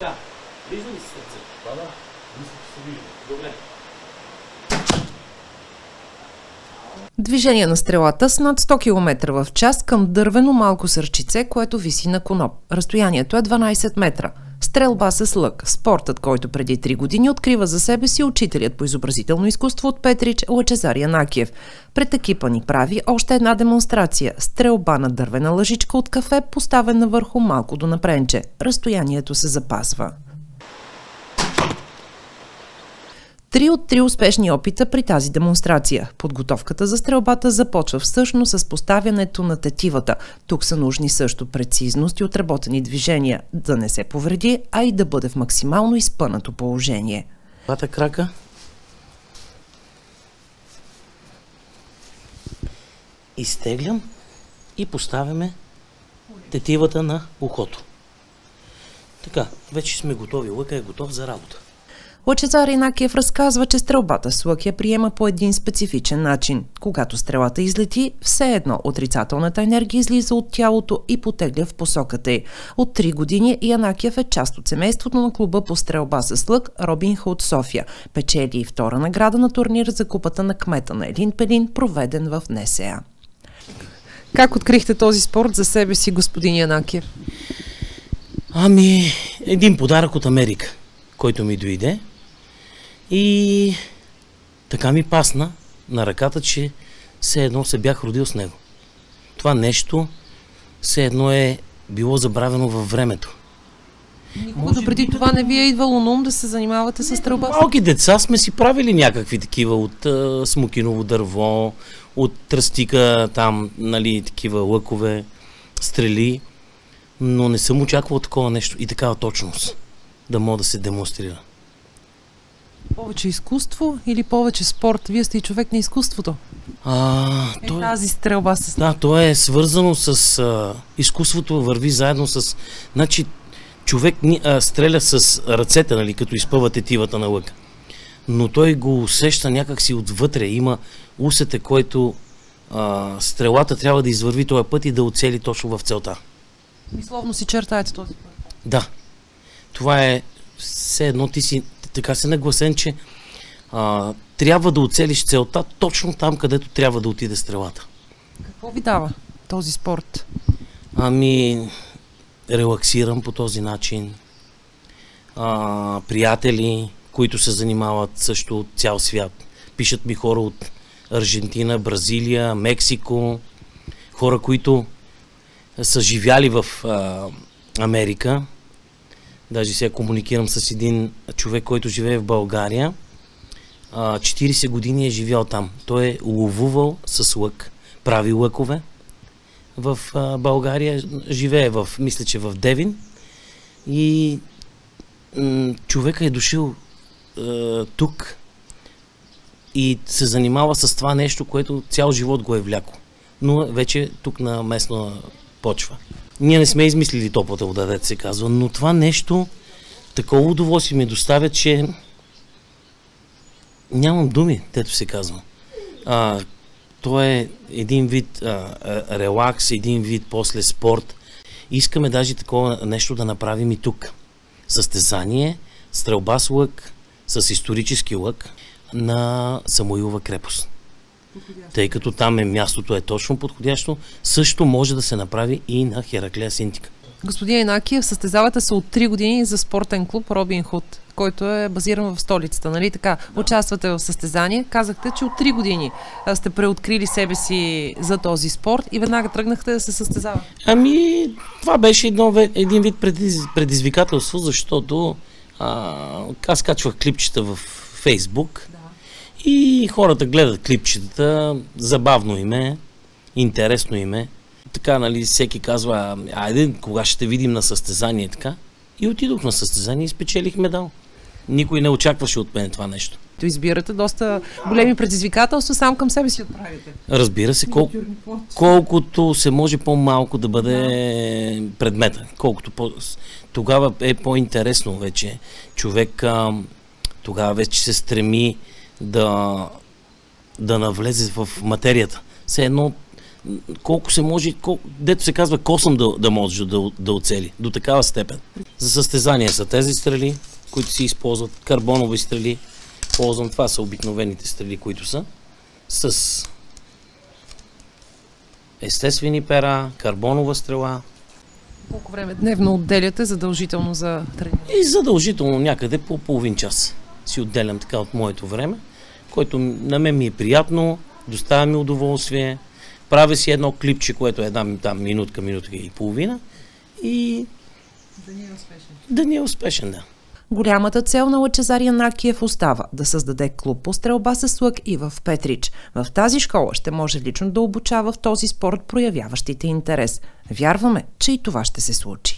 Да, вижда ли се сърцето? Да. Мисля, че се вижда. Добре. Движение на стрелата с над 100 км в час към дървено малко сърчице, което виси на коноп. Разстоянието е 12 метра. Стрелба с лък. Спортът, който преди 3 години открива за себе си учителят по изобразително изкуство от Петрич Лъчезар Янакиев. Пред екипа ни прави още една демонстрация. Стрелба на дървена лъжичка от кафе, поставена върху малко напренче. Разстоянието се запазва. 3 от 3 успешни опита при тази демонстрация. Подготовката за стрелбата започва всъщност с поставянето на тетивата. Тук са нужни също прецизност и отработени движения, да не се повреди, а и да бъде в максимално изпънато положение. Двата крака. Изтеглям и поставяме тетивата на ухото. Така, вече сме готови. Лъка е готов за работа. Лъчезар Янакиев разказва, че стрелбата с лък я приема по един специфичен начин. Когато стрелата излети, все едно отрицателната енергия излиза от тялото и потегля в посоката й. От 3 години Янакиев е част от семейството на клуба по стрелба с лък Робин Худ София. Печели и втора награда на турнира за купата на кмета на Елин Пелин, проведен в НСА. Как открихте този спорт за себе си, господин Янакиев? Един подарък от Америка, който ми дойде. И така ми пасна на ръката, че все едно се бях родил с него. Това нещо все едно е било забравено във времето. Никога допреди това не ви е идвало на ум да се занимавате с стрелба? Малки деца сме си правили някакви такива от смокиново дърво, от тръстика там, нали, такива лъкове, стрели, но не съм очаквал такова нещо и такава точност да мога да се демонстрира. Повече изкуство или повече спорт? Вие сте и човек на изкуството. Тази стрелба с... Да, то е свързано с изкуството, върви заедно с... Значи, човек стреля с ръцете, нали, като изпъва тетивата на лъка. Но той го усеща някакси отвътре. Има усете, който стрелата трябва да извърви този път и да оцели точно в целта. Мисловно си чертаете този път. Да. Това е все едно ти си така се нагласен, че трябва да оцелиш целта точно там, където трябва да отиде стрелата. Какво ви дава този спорт? Релаксирам по този начин. Приятели, които се занимават също от цял свят. Пишат ми хора от Аржентина, Бразилия, Мексико. Хора, които са живяли в Америка. Даже сега комуникирам с един човек, който живее в България. 40 години е живял там. Той е ловувал с лък. Прави лъкове в България. Живее мисля, че в Девин. И човека е дошъл тук и се занимава с това нещо, което цял живот го е вляко. Но вече тук на местна почва. Ние не сме измислили топлата вода, дето се казва, но това нещо такова удоволствие ми доставя, че нямам думи, дето се казва. То е един вид релакс, един вид после спорт. Искаме даже такова нещо да направим и тук. Състезание, стрелба с лък, с исторически лък на Самуилова крепост. Тъй като там мястото е точно подходящо, също може да се направи и на Хераклея Синтика. Господин Янакиев, състезавате се от 3 години за спортен клуб Робин Худ, който е базиран в столицата, нали така? Да. Участвате в състезание. Казахте, че от 3 години сте преоткрили себе си за този спорт и веднага тръгнахте да се състезавате. Това беше един вид предизвикателство, защото аз качвах клипчета в Фейсбук. И хората гледат клипчетата, забавно им е, интересно им е. Така, нали, всеки казва, айде, кога ще видим на състезание, така. И отидох на състезание и спечелих медал. Никой не очакваше от мен това нещо. Избирате доста големи предизвикателства, сам към себе си отправите. Разбира се, колкото се може по-малко да бъде предмета. Тогава е по-интересно вече. Човек тогава вече се стреми да навлезе в материята. Все едно колко се може, дето се казва косъм да може да оцели, до такава степен. За състезания са тези стрели, които се използват, карбонови стрели, ползвам, това са обикновените стрели, които са, с естествени пера, карбонова стрела. Колко време дневно отделяте задължително за тренировка? И задължително някъде по половин час си отделям така от моето време, което на мен ми е приятно, доставя ми удоволствие, правя си едно клипче, което е една минутка и половина и да ни е успешен, да. Голямата цел на Лъчезар Янакиев остава да създаде клуб по стрелба с лък и в Петрич. В тази школа ще може лично да обучава в този спорт проявяващите интерес. Вярваме, че и това ще се случи.